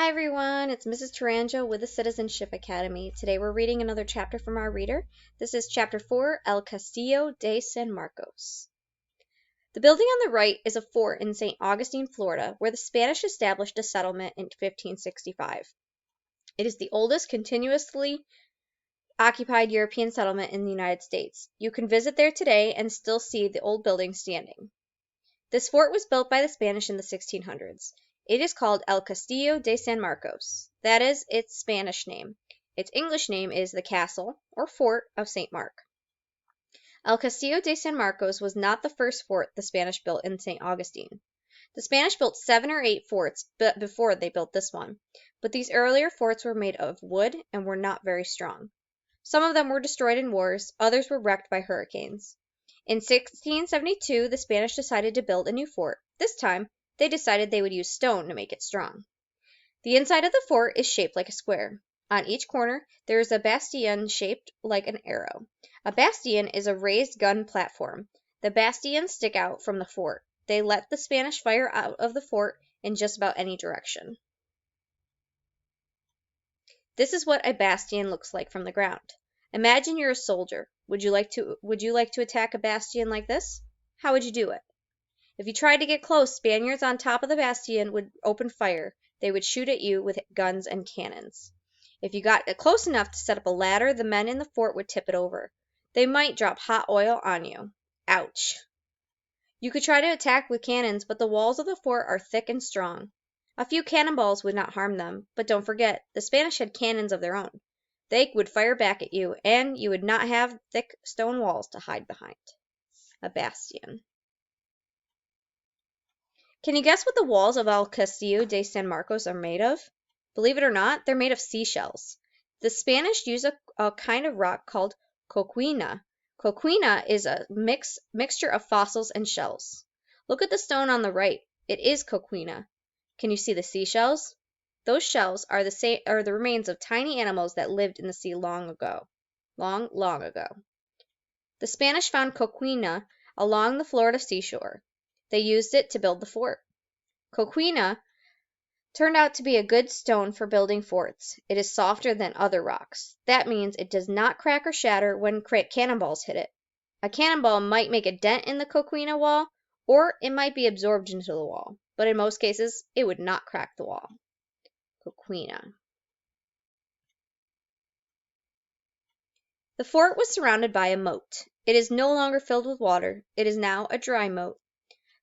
Hi everyone, it's Mrs. Taranjo with the Citizenship Academy. Today we're reading another chapter from our reader. This is Chapter 4, El Castillo de San Marcos. The building on the right is a fort in St. Augustine, Florida, where the Spanish established a settlement in 1565. It is the oldest continuously occupied European settlement in the United States. You can visit there today and still see the old building standing. This fort was built by the Spanish in the 1600s. It is called El Castillo de San Marcos. That is its Spanish name. Its English name is the Castle, or Fort, of St. Mark. El Castillo de San Marcos was not the first fort the Spanish built in St. Augustine. The Spanish built 7 or 8 forts before they built this one, but these earlier forts were made of wood and were not very strong. Some of them were destroyed in wars, others were wrecked by hurricanes. In 1672, the Spanish decided to build a new fort. This time, they decided they would use stone to make it strong. The inside of the fort is shaped like a square. On each corner, there is a bastion shaped like an arrow. A bastion is a raised gun platform. The bastions stick out from the fort. They let the Spanish fire out of the fort in just about any direction. This is what a bastion looks like from the ground. Imagine you're a soldier. Would you like to attack a bastion like this? How would you do it? If you tried to get close, Spaniards on top of the bastion would open fire. They would shoot at you with guns and cannons. If you got close enough to set up a ladder, the men in the fort would tip it over. They might drop hot oil on you. Ouch! You could try to attack with cannons, but the walls of the fort are thick and strong. A few cannonballs would not harm them, but don't forget, the Spanish had cannons of their own. They would fire back at you, and you would not have thick stone walls to hide behind. A bastion. Can you guess what the walls of El Castillo de San Marcos are made of? Believe it or not, they're made of seashells. The Spanish use a kind of rock called coquina. Coquina is a mixture of fossils and shells. Look at the stone on the right. It is coquina. Can you see the seashells? Those shells are the remains of tiny animals that lived in the sea long ago. Long, long ago. The Spanish found coquina along the Florida seashore. They used it to build the fort. Coquina turned out to be a good stone for building forts. It is softer than other rocks. That means it does not crack or shatter when cannonballs hit it. A cannonball might make a dent in the coquina wall, or it might be absorbed into the wall, but in most cases, it would not crack the wall. Coquina. The fort was surrounded by a moat. It is no longer filled with water. It is now a dry moat.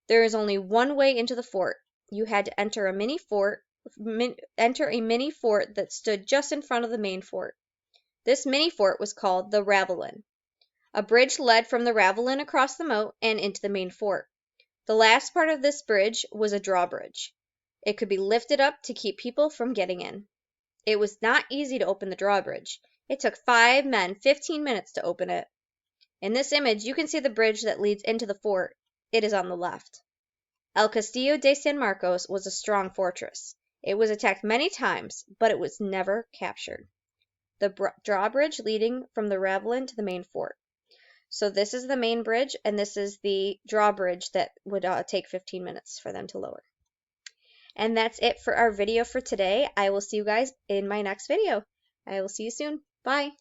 There is only one way into the fort. You had to enter a mini fort that stood just in front of the main fort. This mini fort was called the Ravelin. A bridge led from the Ravelin across the moat and into the main fort. The last part of this bridge was a drawbridge. It could be lifted up to keep people from getting in. It was not easy to open the drawbridge. It took 5 men 15 minutes to open it. In this image, you can see the bridge that leads into the fort. It is on the left. El Castillo de San Marcos was a strong fortress. It was attacked many times, but it was never captured. The drawbridge leading from the Ravelin to the main fort. So this is the main bridge, and this is the drawbridge that would take 15 minutes for them to lower. And that's it for our video for today. I will see you guys in my next video. I will see you soon. Bye.